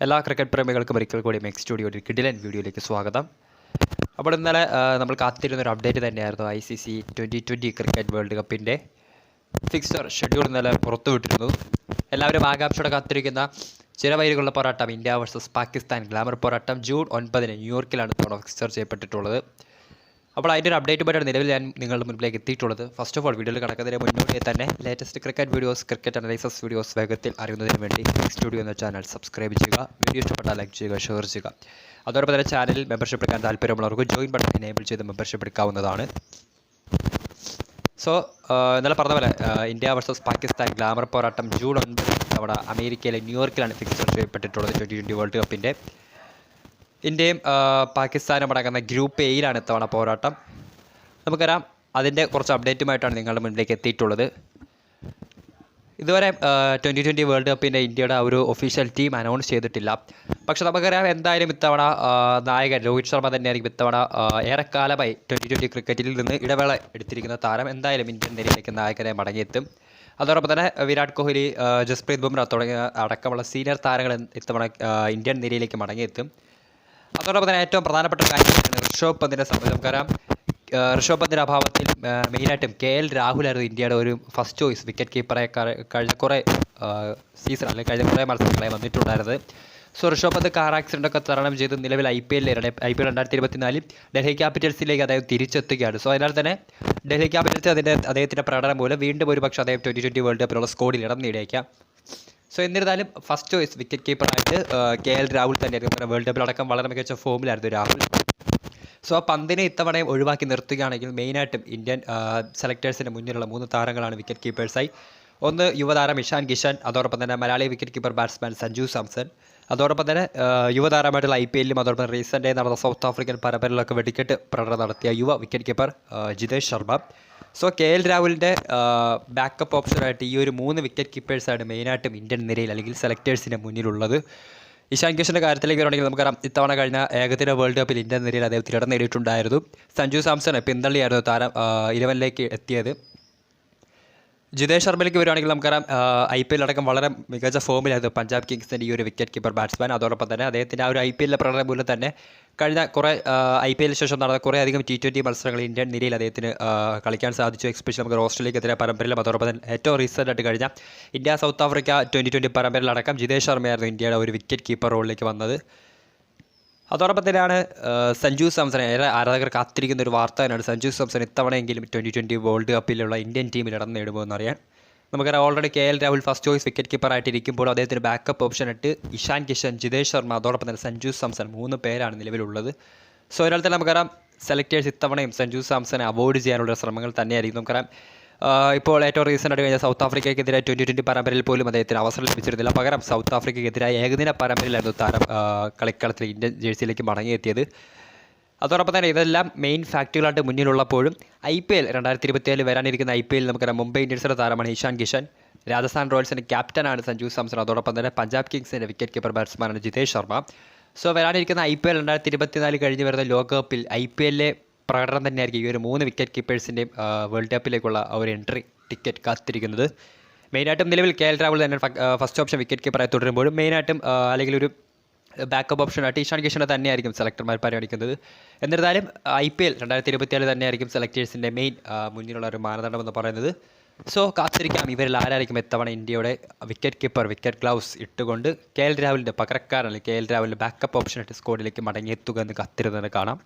എല്ലാ ക്രിക്കറ്റ് പ്രേമികൾക്കും ഒരിക്കൽ കൂടി മെക്സ് സ്റ്റുഡിയോ ഒരു കിടിലൻ വീഡിയോയിലേക്ക് സ്വാഗതം. അപ്പോൾ ഇന്നലെ നമ്മൾ കാത്തിരുന്നൊരു അപ്ഡേറ്റ് തന്നെയായിരുന്നു ICC T20 ക്രിക്കറ്റ് വേൾഡ് കപ്പിൻ്റെ ഫിക്സർ ഷെഡ്യൂൾ ഇന്നലെ പുറത്തുവിട്ടിരുന്നു. എല്ലാവരും ആകാംക്ഷയോടെ കാത്തിരിക്കുന്ന ചിരവൈരികളുടെ പോരാട്ടം ഇന്ത്യ വേഴ്സസ് പാകിസ്ഥാൻ ഗ്ലാമർ പോരാട്ടം ജൂൺ 9 ന്യൂയോർക്കിലാണ് ഫിക്സർ ചെയ്യപ്പെട്ടിട്ടുള്ളത്. അപ്പോൾ അതിൻ്റെ ഒരു അപ്ഡേറ്റുമായിട്ടാണ് നിലവിൽ ഞാൻ നിങ്ങളുടെ മുന്നിലേക്ക് എത്തിയിട്ടുള്ളത്. ഫസ്റ്റ് ഓഫ് ഓൾ വീഡിയോയിൽ കിടക്കുന്നതിന് മുന്നോടിയായി തന്നെ latest cricket videos, cricket analyses videos വേഗത്തിൽ അറിയുന്നതിന് വേണ്ടി സ്റ്റുഡിയോ എന്ന ചാനൽ സബ്സ്ക്രൈബ് ചെയ്യുക. വീഡിയോ ഇഷ്ടപ്പെട്ടാൽ ലൈക്ക് ചെയ്യുക, ഷെയർ ചെയ്യുക. അതോടൊപ്പം തന്നെ ചാനലിൽ മെമ്പർഷിപ്പ് എടുക്കാൻ താല്പര്യമുള്ളവർക്ക് ജോയിൻ ബട്ടൺ എനേബിൾ ചെയ്ത് മെമ്പർഷിപ്പ് എടുക്കാവുന്നതാണ്. സോ ഇന്നലെ പറഞ്ഞ പോലെ ഇന്ത്യ വേഴ്സസ് പാകിസ്ഥാൻ ഗ്ലാമർ പോരാട്ടം ജൂൺ 9 അവിടെ അമേരിക്കയിലെ ന്യൂയോർക്കിലാണ് ഫിക്സർ ചെയ്യപ്പെട്ടിട്ടുള്ളത്. T20 വേൾഡ് കപ്പിൻ്റെ ഇന്ത്യയും പാകിസ്ഥാനും അടങ്ങുന്ന ഗ്രൂപ്പ് എയിലാണ് ഇത്തവണ പോരാട്ടം. നമുക്കറിയാം, അതിൻ്റെ കുറച്ച് അപ്ഡേറ്റുമായിട്ടാണ് നിങ്ങളുടെ മുന്നിലേക്ക് എത്തിയിട്ടുള്ളത്. ഇതുവരെ T20 വേൾഡ് കപ്പിൻ്റെ ഇന്ത്യയുടെ ഒരു ഒഫീഷ്യൽ ടീം അനൗൺസ് ചെയ്തിട്ടില്ല. പക്ഷെ നമുക്കറിയാം, എന്തായാലും ഇത്തവണ നായകൻ രോഹിത് ശർമ്മ തന്നെയായിരിക്കും ഇത്തവണ ഏറെക്കാലമായി T20 ക്രിക്കറ്റിൽ നിന്ന് ഇടവേള എടുത്തിരിക്കുന്ന താരം എന്തായാലും ഇന്ത്യൻ നിരയിലേക്ക് നായകനെ മടങ്ങിയെത്തും. അതോടൊപ്പം തന്നെ വിരാട് കോഹ്ലി, ജസ്പ്രീത് ബുംറ തുടങ്ങിയ അടക്കമുള്ള സീനിയർ താരങ്ങൾ ഇത്തവണ ഇന്ത്യൻ നിരയിലേക്ക് മടങ്ങിയെത്തും. അതോടൊപ്പം തന്നെ ഏറ്റവും പ്രധാനപ്പെട്ട കാര്യമാണ് ഋഷഭ് പന്തിൻ്റെ സമയം. നമുക്കറിയാം, ഋഷഭ് പന്തിൻ്റെ അഭാവത്തിൽ മെയിനായിട്ടും KL രാഹുലായിരുന്നു ഇന്ത്യയുടെ ഒരു ഫസ്റ്റ് ചോയ്സ് വിക്കറ്റ് കീപ്പറെ കഴിഞ്ഞ കുറേ സീസൺ അല്ലെങ്കിൽ കഴിഞ്ഞ കുറേ മത്സരങ്ങളെ വന്നിട്ടുണ്ടായിരുന്നത്. സോ ഋഷഭ് പന്ത് കാർ ആക്സിഡൻ്റൊക്കെ തരണം ചെയ്ത് നിലവിൽ IPL 2024 ഡൽഹി ക്യാപിറ്റൽസിലേക്ക് അദ്ദേഹം തിരിച്ചെത്തുകയാണ്. സോ അതിനാൽ തന്നെ ഡൽഹി ക്യാപിറ്റൽസ് അദ്ദേഹത്തിൻ്റെ പ്രകടനം മൂലം വീണ്ടും ഒരുപക്ഷെ അദ്ദേഹം T20 വേൾഡ് കപ്പിലുള്ള സ്കോഡിൽ ഇടം നേടിയേക്കാം. സോ എന്നിരുന്നാലും ഫസ്റ്റ് ചോയ്സ് വിക്കറ്റ് കീപ്പറായിട്ട് KL രാഹുൽ തന്നെയായിരുന്നു. വേൾഡ് കപ്പിലടക്കം വളരെ മികച്ച ഫോമിലായിരുന്നു രാഹുൽ. സോ ആ പന്തിനെ ഇത്തവണയും ഒഴിവാക്കി നിർത്തുകയാണെങ്കിൽ മെയിനായിട്ടും ഇന്ത്യൻ സെലക്ടേഴ്സിൻ്റെ മുന്നിലുള്ള 3 താരങ്ങളാണ് വിക്കറ്റ് കീപ്പേഴ്സായി. ഒന്ന് യുവതാരം ഇഷാൻ കിഷൻ, അതോടൊപ്പം തന്നെ Malayali wicket keeper batsman Sanju Samson, അതോടൊപ്പം തന്നെ യുവതാരമായിട്ടുള്ള IPL-ലും അതോടൊപ്പം റീസെൻ്റായി നടന്ന സൗത്ത് ആഫ്രിക്കൻ പരമ്പരയിലൊക്കെ വെടിക്കെട്ട് പ്രകടനം നടത്തിയ യുവ wicket keeper Jitesh Sharma. So KL രാഹുലിൻ്റെ ബാക്കപ്പ് ഓപ്ഷനായിട്ട് ഈ ഒരു 3 വിക്കറ്റ് കീപ്പേഴ്സാണ് മെയിനായിട്ടും ഇന്ത്യൻ നിരയിൽ അല്ലെങ്കിൽ സെലക്ടേഴ്സിൻ്റെ മുന്നിലുള്ളത്. ഇഷാൻ കിഷൻ്റെ കാര്യത്തിലേക്ക് വരണമെങ്കിൽ നമുക്കറിയാം, ഇത്തവണ കഴിഞ്ഞ ഏകദിന വേൾഡ് കപ്പിൽ ഇന്ത്യൻ നിരയിൽ അദ്ദേഹത്തിന് ഇടം നേടിയിട്ടുണ്ടായിരുന്നു. സഞ്ജു സാംസൺ പിന്തള്ളിയായിരുന്നു താരം 11ലേക്ക് എത്തിയത്. ജിതേഷ് ശർമ്മയിലേക്ക് വരുവാണെങ്കിൽ നമുക്കറിയാം, IPL അടക്കം വളരെ മികച്ച ഫോമിലായിരുന്നു പഞ്ചാബ് കിങ്സിൻ്റെ ഈ ഒരു വിക്കറ്റ് കീപ്പർ ബാറ്റ്സ്മാൻ. അതോടൊപ്പം തന്നെ അദ്ദേഹത്തിൻ്റെ ആ ഒരു IPL-ലെ പ്രകടനം മൂലം തന്നെ കഴിഞ്ഞ കുറേ IPL-ന് ശേഷം നടന്ന കുറേ അധികം T20 മത്സരങ്ങൾ ഇന്ത്യൻ നിരയിൽ അദ്ദേഹത്തിന് കളിക്കാൻ സാധിച്ചു. എക്സ്പെഷ്യലി നമുക്ക് ഓസ്ട്രേലിയക്കെതിരെ പരമ്പരയിലും അതോടൊപ്പം തന്നെ ഏറ്റവും റീസെൻ്റായിട്ട് കഴിഞ്ഞ ഇന്ത്യ സൗത്ത് ആഫ്രിക്ക 2020 പരമ്പരയിലടക്കം ജിതേഷ് ശർമ്മയായിരുന്നു ഇന്ത്യയുടെ ഒരു വിക്കറ്റ് കീപ്പർ റോളിലേക്ക് വന്നത്. അതോടൊപ്പം തന്നെയാണ് സഞ്ജു സാംസൺ, ഏറെ ആരാധകർ കാത്തിരിക്കുന്ന ഒരു വാർത്ത തന്നെയാണ്. സഞ്ജു സാംസൺ ഇത്തവണയെങ്കിലും T20 വേൾഡ് കപ്പിലുള്ള ഇന്ത്യൻ ടീമിൽ ഇടം നേടുമോ എന്നറിയാൻ. നമുക്കറിയാം, already KL Rahul first choice wicket കീപ്പറായിട്ടിരിക്കുമ്പോൾ അദ്ദേഹത്തിന് ബാക്കപ്പ് ഓപ്ഷനായിട്ട് ഇഷാൻ കിഷൻ, ജിതേഷ് ശർമ്മ, അതോടൊപ്പം തന്നെ സഞ്ജു സാംസൺ 3 പേരാണ് നിലവിലുള്ളത്. സോ ഒരാൾ തന്നെ നമുക്കറിയാം, സെലക്ടേഴ്സ് ഇത്തവണയും സഞ്ജു സാംസനെ അവോയ്ഡ് ചെയ്യാനുള്ള ശ്രമങ്ങൾ തന്നെയായിരിക്കും. നമുക്കറിയാം, ഇപ്പോൾ ഏറ്റവും റീസെൻ്റായിട്ട് കഴിഞ്ഞ സൗത്ത് ആഫ്രിക്കയ്ക്കെതിരായ T20 പരമ്പരയിൽ പോലും അദ്ദേഹത്തിന് അവസരം ലഭിച്ചിരുന്നില്ല. പകരം സൗത്ത് ആഫ്രിക്കയ്ക്കെതിരായ ഏകദിന പരമ്പരയിലായിരുന്നു താരം കളിക്കളത്തിൽ ഇന്ത്യൻ ജേഴ്സിയിലേക്ക് മടങ്ങിയെത്തിയത്. അതോടൊപ്പം തന്നെ ഇതെല്ലാം മെയിൻ ഫാക്ടറുകളായിട്ട് മുന്നിലുള്ളപ്പോഴും IPL 2024 വരാനിരിക്കുന്ന IPL നമുക്കറിയാം, മുംബൈ ഇന്ത്യൻസിൻ്റെ താരമാണ് ഇഷാൻ കിഷൻ, രാജസ്ഥാൻ റോയൽസിൻ്റെ ക്യാപ്റ്റനാണ് സഞ്ജു സാംസൺ, അതോടൊപ്പം തന്നെ പഞ്ചാബ് കിങ്സിൻ്റെ വിക്കറ്റ് കീപ്പർ ബാറ്റ്സ്മാനാണ് ജിതേഷ് ശർമ്മ. സോ വരാനിരിക്കുന്ന IPL 2024 കഴിഞ്ഞ് വരുന്ന ലോകകപ്പിൽ IPL-ലെ പ്രകടനം തന്നെയായിരിക്കും ഈ ഒരു 3 വിക്കറ്റ് കീപ്പേഴ്സിൻ്റെയും വേൾഡ് കപ്പിലേക്കുള്ള ഒരു എൻട്രി ടിക്കറ്റ് കാത്തിരിക്കുന്നത്. മെയിനായിട്ടും നിലവിൽ KL രാഹുൽ തന്നെ ഫസ്റ്റ് ഓപ്ഷൻ വിക്കറ്റ് കീപ്പറായി തുടരുമ്പോഴും മെയിനായിട്ടും അല്ലെങ്കിൽ ഒരു ബാക്കപ്പ് ഓപ്ഷനായിട്ട് ഇഷാൻ കിഷനെ തന്നെയായിരിക്കും സെലക്ടർമാർ പരിഗണിക്കുന്നത്. എന്നിരുന്നാലും IPL 2024 തന്നെയായിരിക്കും സെലക്ടേഴ്സിൻ്റെ മെയിൻ മുന്നിലുള്ള ഒരു മാനദണ്ഡമെന്ന് പറയുന്നത്. സോ കാത്തിരിക്കാം, ഇവരിൽ ആരായിരിക്കും ഇത്തവണ ഇന്ത്യയുടെ വിക്കറ്റ് കീപ്പർ വിക്കറ്റ് ഗ്ലൗസ് ഇട്ടുകൊണ്ട് KL രാഹുലിൻ്റെ പകരക്കാരൻ അല്ലെങ്കിൽ KL രാഹുലിൻ്റെ ബാക്കപ്പ് ഓപ്ഷനായിട്ട് സ്കോഡിലേക്ക് മടങ്ങിയെത്തുക എന്ന് കാത്തിരുന്നത് കാണാം.